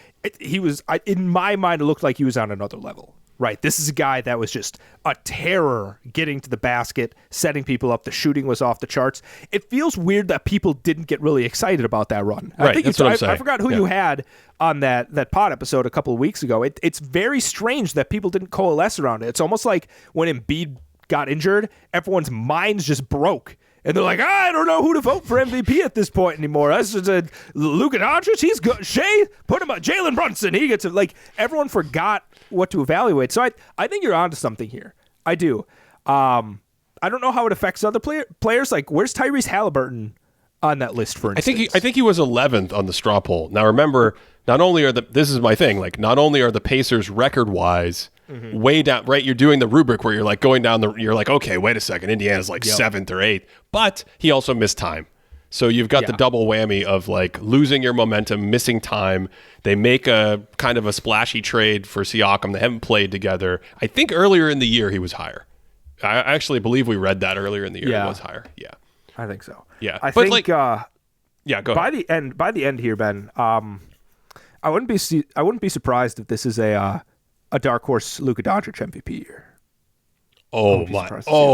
[SPEAKER 2] In my mind, it looked like he was on another level. Right, this is a guy that was just a terror getting to the basket, setting people up. The shooting was off the charts. It feels weird that people didn't get really excited about that run.
[SPEAKER 1] Right, that's what I'm saying.
[SPEAKER 2] I forgot who you had on that pod episode a couple of weeks ago. It's very strange that people didn't coalesce around it. It's almost like when Embiid got injured, everyone's minds just broke. And they're like, I don't know who to vote for MVP at this point anymore. That's just a Luka Doncic. He's good. Shea, put him up. Jalen Brunson. He gets it. Like, everyone forgot what to evaluate. So I think you're onto something here. I do. I don't know how it affects other players. Like, where's Tyrese Halliburton on that list, for instance?
[SPEAKER 1] I think he was 11th on the straw poll. Now, remember, not only are this is my thing, like, not only are the Pacers record-wise way down, right? You're doing the rubric where you're like going down you're like, okay, wait a second, Indiana's like 7th or 8th, but he also missed time. So you've got the double whammy of like losing your momentum, missing time. They make a kind of a splashy trade for Siakam. They haven't played together. I think earlier in the year he was higher. I actually believe we read that earlier in the year. He was higher. Yeah.
[SPEAKER 2] I think so.
[SPEAKER 1] Yeah.
[SPEAKER 2] I think
[SPEAKER 1] go ahead.
[SPEAKER 2] By the end here, Ben, I wouldn't be surprised if this is a dark horse Luka Doncic MVP year.
[SPEAKER 1] Oh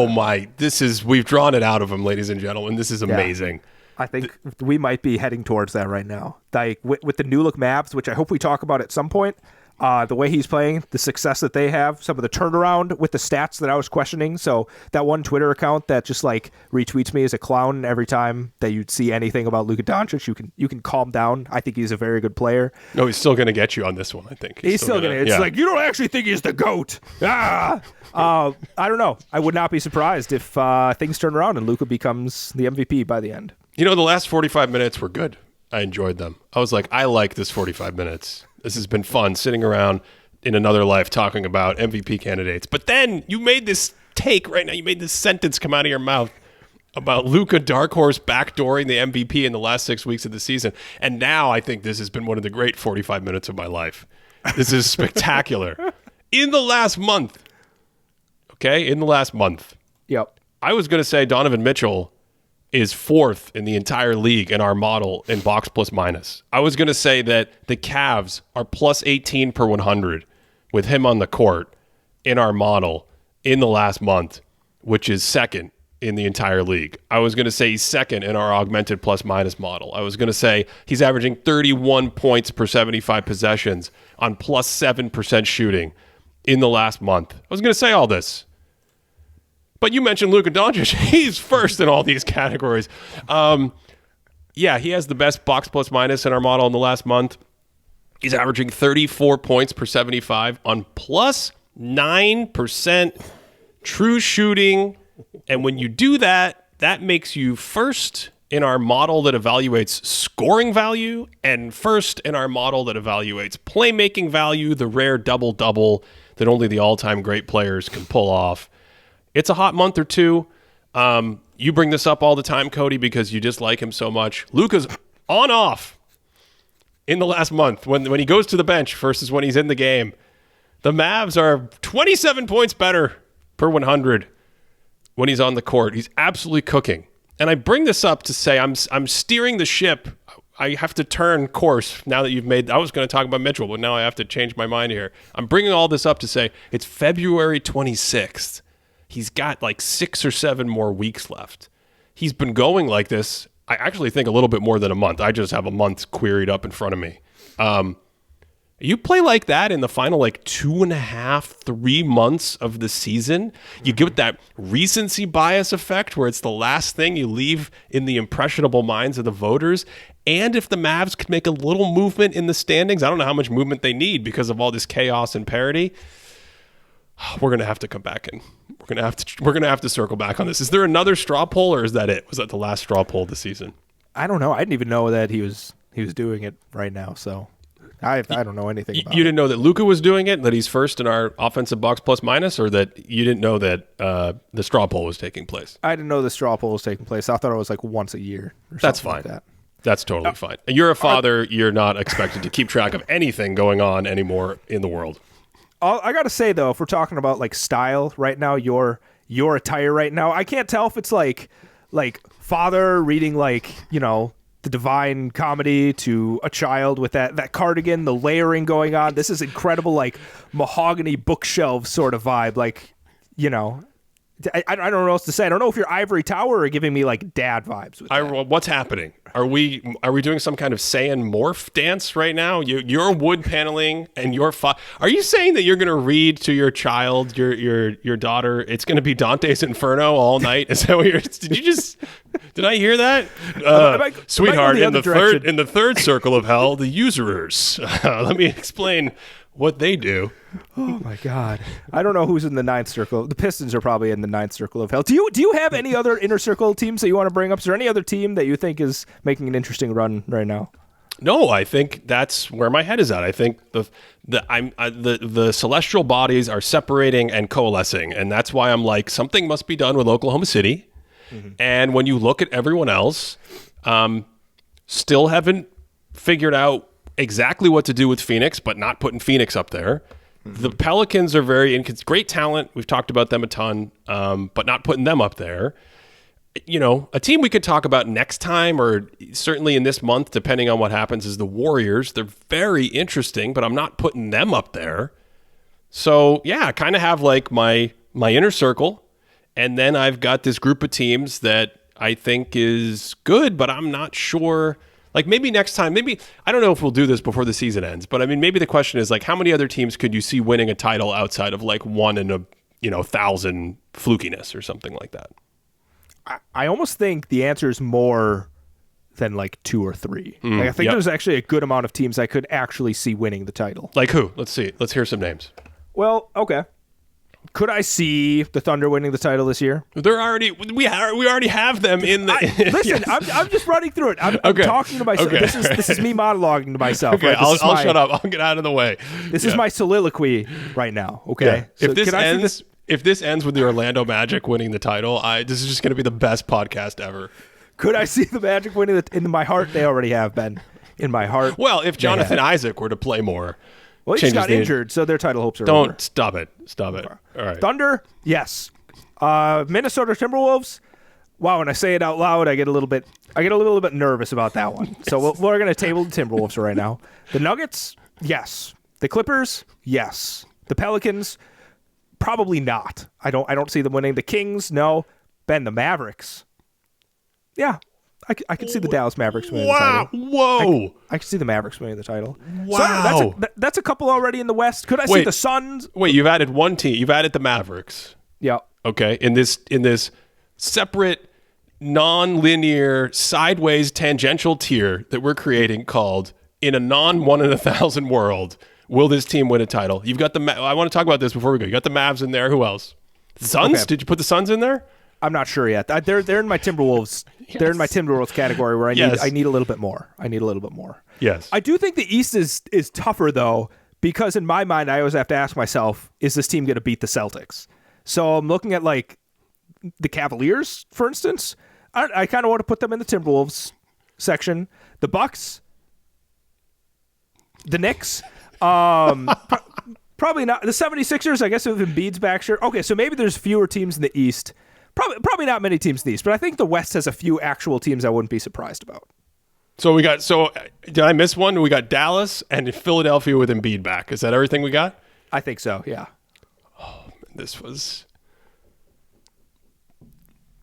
[SPEAKER 1] my! We've drawn it out of him, ladies and gentlemen. This is amazing.
[SPEAKER 2] I think we might be heading towards that right now. Like with the new look Mavs, which I hope we talk about at some point. The way he's playing, the success that they have, some of the turnaround with the stats that I was questioning. So that one Twitter account that just like retweets me as a clown every time that you'd see anything about Luka Doncic, you can calm down. I think he's a very good player.
[SPEAKER 1] No, he's still going to get you on this one, I think.
[SPEAKER 2] He's still going to. It's like, you don't actually think he's the GOAT. I don't know. I would not be surprised if things turn around and Luka becomes the MVP by the end.
[SPEAKER 1] You know, the last 45 minutes were good. I enjoyed them. I was like, I like this 45 minutes. This has been fun sitting around in another life talking about MVP candidates. But then you made this take right now. You made this sentence come out of your mouth about Luka dark horse backdooring the MVP in the last 6 weeks of the season. And now I think this has been one of the great 45 minutes of my life. This is spectacular. In the last month. Okay? In the last month.
[SPEAKER 2] Yep.
[SPEAKER 1] I was going to say Donovan Mitchell is 4th in the entire league in our model in box plus minus. I was going to say that the Cavs are plus 18 per 100 with him on the court in our model in the last month, which is 2nd in the entire league. I was going to say he's 2nd in our augmented plus minus model. I was going to say he's averaging 31 points per 75 possessions on plus 7% shooting in the last month. I was going to say all this. But you mentioned Luka Doncic. He's first in all these categories. He has the best box plus minus in our model in the last month. He's averaging 34 points per 75 on plus 9% true shooting. And when you do that, that makes you first in our model that evaluates scoring value and first in our model that evaluates playmaking value, the rare double-double that only the all-time great players can pull off. It's a hot month or two. You bring this up all the time, Cody, because you just like him so much. Luka's on-off in the last month when he goes to the bench versus when he's in the game. The Mavs are 27 points better per 100 when he's on the court. He's absolutely cooking. And I bring this up to say I'm steering the ship. I have to turn course now that you've made... I was going to talk about Mitchell, but now I have to change my mind here. I'm bringing all this up to say it's February 26th. He's got like 6 or 7 more weeks left. He's been going like this, I actually think a little bit more than a month. I just have a month queried up in front of me. You play like that in the final like 2.5, 3 months of the season, you get that recency bias effect where it's the last thing you leave in the impressionable minds of the voters. And if the Mavs could make a little movement in the standings, I don't know how much movement they need because of all this chaos and parity. We're gonna have to come back and we're gonna have to circle back on this. Is there another straw poll, or is that it? Was that the last straw poll of the season?
[SPEAKER 2] I don't know. I didn't even know that he was doing it right now. So I don't know anything about it.
[SPEAKER 1] You didn't know that Luka was doing it, that he's first in our offensive box plus minus, or that you didn't know that the straw poll was taking place?
[SPEAKER 2] I didn't know the straw poll was taking place. I thought it was like once a year. Or
[SPEAKER 1] That's fine.
[SPEAKER 2] Like that.
[SPEAKER 1] That's totally fine. You're a father. You're not expected to keep track of anything going on anymore in the world.
[SPEAKER 2] I gotta say though, if we're talking about like style right now, your attire right now, I can't tell if it's like father reading like, you know, the Divine Comedy to a child with that cardigan, the layering going on. This is incredible, like mahogany bookshelf sort of vibe. Like, you know, I don't know what else to say. I don't know if you're Ivory Tower or giving me like dad vibes. With that.
[SPEAKER 1] What's happening? Are we doing some kind of Saiyan morph dance right now? You're wood paneling and are you saying that you're going to read to your child, your daughter? It's going to be Dante's Inferno all night. Is that what did I hear that? Sweetheart, in the third circle of hell, the usurers. Let me explain what they do.
[SPEAKER 2] Oh my God! I don't know who's in the ninth circle. The Pistons are probably in the ninth circle of hell. Do you have any other inner circle teams that you want to bring up? Is there any other team that you think is making an interesting run right now?
[SPEAKER 1] No, I think that's where my head is at. I think the celestial bodies are separating and coalescing, and that's why I'm like, something must be done with Oklahoma City. Mm-hmm. And when you look at everyone else, still haven't figured out exactly what to do with Phoenix, but not putting Phoenix up there. Mm-hmm. The Pelicans are great talent. We've talked about them a ton, but not putting them up there. A team we could talk about next time, or certainly in this month, depending on what happens, is the Warriors. They're very interesting, but I'm not putting them up there. So yeah, I kind of have like my inner circle, and then I've got this group of teams that I think is good, but I'm not sure. Like maybe next time, I don't know if we'll do this before the season ends, but I mean, maybe the question is like, how many other teams could you see winning a title outside of like 1 in a 1,000 flukiness or something like that?
[SPEAKER 2] I almost think the answer is more than like 2 or 3. I think there's actually a good amount of teams I could actually see winning the title.
[SPEAKER 1] Like who? Let's see. Let's hear some names.
[SPEAKER 2] Well, okay. Could I see the Thunder winning the title this year?
[SPEAKER 1] They're we already have them in the.
[SPEAKER 2] Listen, yes. I'm just running through it. I'm talking to myself. Okay. This is me monologuing to myself.
[SPEAKER 1] Okay,
[SPEAKER 2] right?
[SPEAKER 1] I'll shut up. I'll get out of the way.
[SPEAKER 2] This is my soliloquy right now. Okay.
[SPEAKER 1] Yeah. So if this ends with the Orlando Magic winning the title, this is just going to be the best podcast ever.
[SPEAKER 2] Could I see the Magic winning in my heart? They already have been in my heart.
[SPEAKER 1] Well, if Jonathan Isaac were to play more.
[SPEAKER 2] Well, he just got injured, so their title hopes are over.
[SPEAKER 1] Don't stop it. Stop it. All right.
[SPEAKER 2] Thunder, yes. Minnesota Timberwolves. Wow, when I say it out loud, I get a little bit nervous about that one. So we're going to table the Timberwolves right now. The Nuggets, yes. The Clippers, yes. The Pelicans, probably not. I don't see them winning. The Kings, no. Ben, the Mavericks. Yeah. I could see the Dallas Mavericks winning the title.
[SPEAKER 1] Whoa!
[SPEAKER 2] I could see the Mavericks winning the title.
[SPEAKER 1] Wow!
[SPEAKER 2] So that's a couple already in the West. Could I see the Suns?
[SPEAKER 1] Wait, you've added one team. You've added the Mavericks.
[SPEAKER 2] Yeah.
[SPEAKER 1] Okay. In this separate, non-linear, sideways, tangential tier that we're creating called in a non-1 in 1,000 world, will this team win a title? You've got I want to talk about this before we go. You got the Mavs in there. Who else? The Suns? Okay. Did you put the Suns in there?
[SPEAKER 2] I'm not sure yet. They're in my Timberwolves. Yes. They're in my Timberwolves category where I need a little bit more.
[SPEAKER 1] Yes.
[SPEAKER 2] I do think the East is tougher though, because in my mind I always have to ask myself, is this team going to beat the Celtics? So I'm looking at like the Cavaliers, for instance. I kind of want to put them in the Timberwolves section. The Bucks, the Knicks, probably not. The 76ers, I guess, if Embiid's back, sure. Okay, so maybe there's fewer teams in the East. Probably not many teams in the East, but I think the West has a few actual teams I wouldn't be surprised about.
[SPEAKER 1] So did I miss one? We got Dallas and Philadelphia with Embiid back. Is that everything we got?
[SPEAKER 2] I think so, yeah.
[SPEAKER 1] Oh,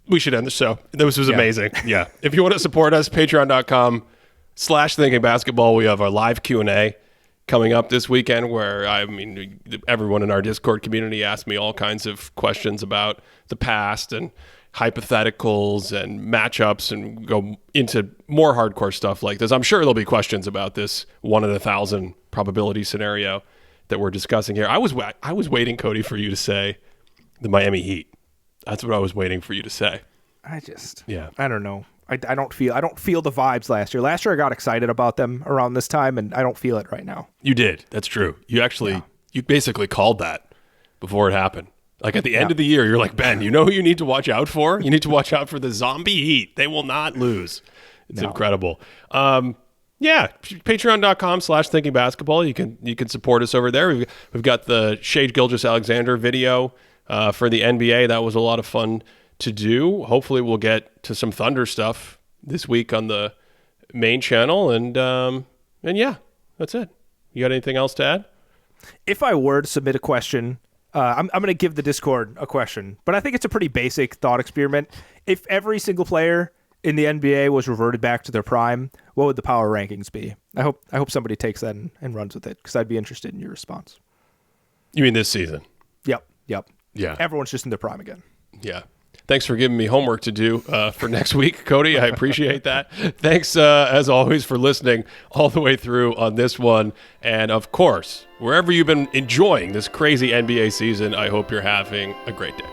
[SPEAKER 1] we should end the show. This was amazing. Yeah. If you want to support us, patreon.com/thinkingbasketball. We have our live Q&A coming up this weekend where, everyone in our Discord community asked me all kinds of questions about the past and hypotheticals and matchups and go into more hardcore stuff like this. I'm sure there'll be questions about this 1 in 1,000 probability scenario that we're discussing here. I was waiting, Cody, for you to say the Miami Heat. That's what I was waiting for you to say.
[SPEAKER 2] I don't know. I don't feel the vibes last year. Last year I got excited about them around this time, and I don't feel it right now.
[SPEAKER 1] You did. That's true. You actually, you basically called that before it happened. Like at the end of the year, you're like, Ben, you know who you need to watch out for? You need to watch out for the zombie Heat. They will not lose. It's incredible. Patreon.com/thinkingbasketball. You can support us over there. We've got the Shade Gilgeous-Alexander video for the NBA. That was a lot of fun to do. Hopefully we'll get to some Thunder stuff this week on the main channel. And yeah, that's it. You got anything else to add?
[SPEAKER 2] If I were to submit a question I'm going to give the Discord a question, but I think it's a pretty basic thought experiment. If every single player in the NBA was reverted back to their prime, what would the power rankings be? I hope somebody takes that and runs with it, because I'd be interested in your response.
[SPEAKER 1] You mean this season?
[SPEAKER 2] Yep.
[SPEAKER 1] Yeah.
[SPEAKER 2] Everyone's just in their prime again.
[SPEAKER 1] Yeah. Thanks for giving me homework to do for next week, Cody. I appreciate that. Thanks, as always, for listening all the way through on this one. And, of course, wherever you've been enjoying this crazy NBA season, I hope you're having a great day.